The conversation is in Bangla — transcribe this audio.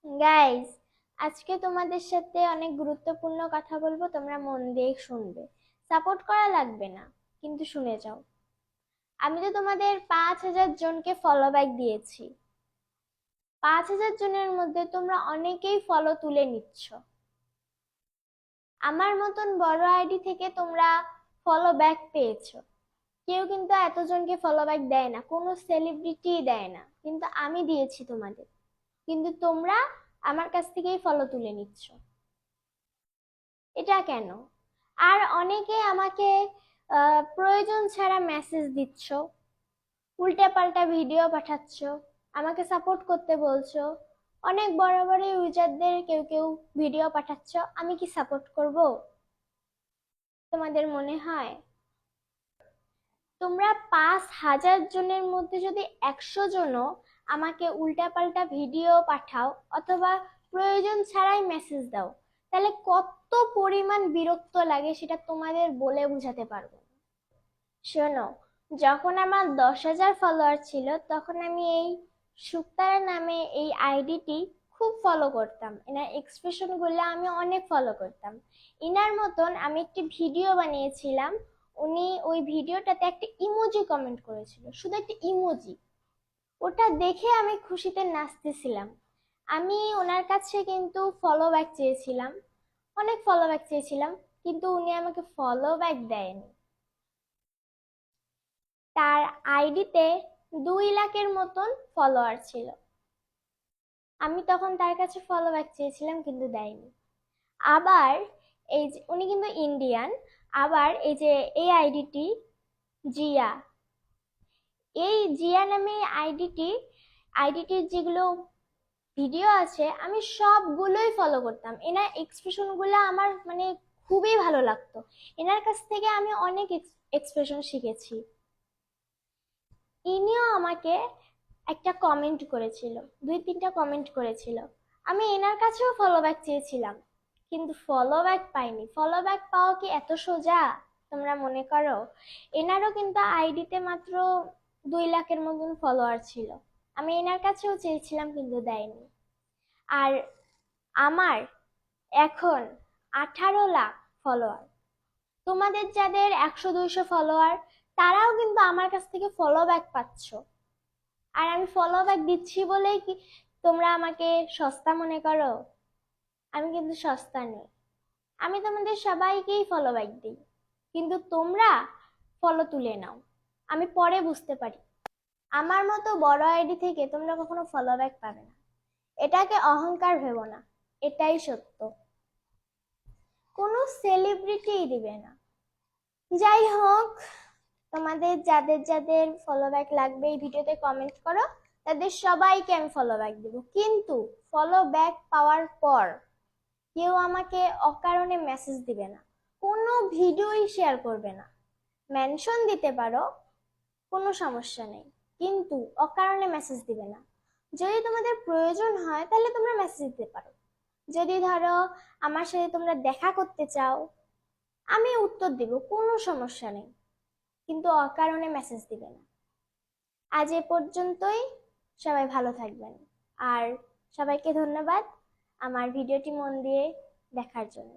গাইস, আজকে তোমাদের সাথে অনেক গুরুত্বপূর্ণ কথা বলবো, তোমরা মন দিয়ে শুনবে। সাপোর্ট করা লাগবে না, কিন্তু শুনে যাও। আমি তো তোমাদের 5,000 জনকে ফলো ব্যাক দিয়েছি। 5,000 জনের মধ্যে তোমরা অনেকেই ফলো তুলে নিচ্ছ। আমার মতন বড় আইডি থেকে তোমরা ফলো ব্যাক পেয়েছো। কেউ কিন্তু এতজনকে ফলো ব্যাক দেয় না, কোনো সেলিব্রিটি দেয় না, কিন্তু আমি দিয়েছি তোমাদের। কিন্তু তোমরা আমার কাছ থেকেই ফলো তুলে নিচ্ছ। এটা কেন? আর অনেকে আমাকে প্রয়োজন ছাড়া মেসেজ দিচ্ছ, উল্টে পাল্টা ভিডিও পাঠাচ্ছ, আমাকে সাপোর্ট করতে বলছো। অনেক বড় বড় ইউজারদের কেউ কেউ ভিডিও পাঠাচ্ছ, আমি কি সাপোর্ট করব? তোমাদের মনে হয়? তোমরা 5,000 জনের মধ্যে যদি 100 জনও আমাকে উল্টাপাল্টা ভিডিও পাঠাও অথবা প্রয়োজন ছাড়াই মেসেজ দাও, তাহলে কত পরিমাণ বিরক্ত লাগে সেটা তোমাদের বলে বোঝাতে পারবো না। শোনো, যখন আমার 10,000 ফলোয়ার ছিল তখন আমি এই সুক্তারা নামে এই আইডিটি খুব ফলো করতাম। এনার এক্সপ্রেশন গুলো আমি অনেক ফলো করতাম। ইনার মতন আমি একটি ভিডিও বানিয়েছিলাম। উনি ওই ভিডিওটাতে একটা ইমোজি কমেন্ট করেছিল, শুধু একটা ইমোজি। ওটা দেখে আমি খুশিতে নাচতেছিলাম। আমি ওনার কাছে কিন্তু ফলো ব্যাক চেয়েছিলাম, অনেক ফলো ব্যাক চেয়েছিলাম, কিন্তু উনি আমাকে ফলো ব্যাক দেয়নি। তার আইডিতে 2 লাখের মতন ফলোয়ার ছিল। আমি তখন তার কাছে ফলো ব্যাক চেয়েছিলাম, কিন্তু দেয়নি। আবার এই যে উনি কিন্তু ইন্ডিয়ান। আবার এই যে এই আইডিটি জিয়া, এই জিয়া নামে আইডিটির যেগুলো ভিডিও আছে আমি সবগুলোই ফলো করতাম। এনার এক্সপ্রেশন গুলো আমার মানে খুবই ভালো লাগতো। এনার কাছ থেকে আমি অনেক এক্সপ্রেশন শিখেছি। ইনিও আমাকে একটা কমেন্ট করেছিল, 2-3টা কমেন্ট করেছিল। আমি এনার কাছেও ফলো ব্যাক চেয়েছিলাম, কিন্তু ফলো ব্যাক পাইনি। ফলো ব্যাক পাওয়া কি এত সোজা তোমরা মনে করো? এনারও কিন্তু আইডিতে মাত্র 2 লাখের মতন ফলোয়ার ছিল। আমি এনার কাছেও চেয়েছিলাম, কিন্তু দেয়নি। আর আমার এখন 18 লাখ ফলোয়ার। তোমাদের যাদের 100-200 ফলোয়ার, তারাও কিন্তু আমার কাছ থেকে ফলো ব্যাক পাচ্ছ। আর আমি ফলো ব্যাক দিচ্ছি বলেই কি তোমরা আমাকে সস্তা মনে করো? আমি কিন্তু সস্তা নই। আমি তোমাদের সবাইকেই ফলো ব্যাক দিই, কিন্তু তোমরা ফলো তুলে নাও। আমি পরে বুঝতে পারি আমার মতো বড় আইডি থেকে তোমরা কখনো ফলো ব্যাক পাবে না। এটাকে অহংকার ভেবো না, এটাই সত্য। কোনো সেলিব্রিটিই দিবে না। যাই হোক, তোমাদের যাদের যাদের ফলো ব্যাক লাগবে এই ভিডিওতে কমেন্ট করো, তাদের সবাইকে আমি ফলো ব্যাক দিব। কিন্তু ফলো ব্যাক পাওয়ার পর কেউ আমাকে অকারণে মেসেজ দিবে না, কোনো ভিডিওই শেয়ার করবে না। মেনশন দিতে পারো, কোনো সমস্যা নেই, কিন্তু অকারণে মেসেজ দিবে না। যদি তোমাদের প্রয়োজন হয় তাহলে তোমরা মেসেজ দিতে পারো। যদি ধরো আমার সাথে তোমরা দেখা করতে চাও, আমি উত্তর দিব, কোনো সমস্যা নেই, কিন্তু অকারণে মেসেজ দিবে না। আজ এ পর্যন্তই। সবাই ভালো থাকবেন। আর সবাইকে ধন্যবাদ আমার ভিডিওটি মন দিয়ে দেখার জন্য।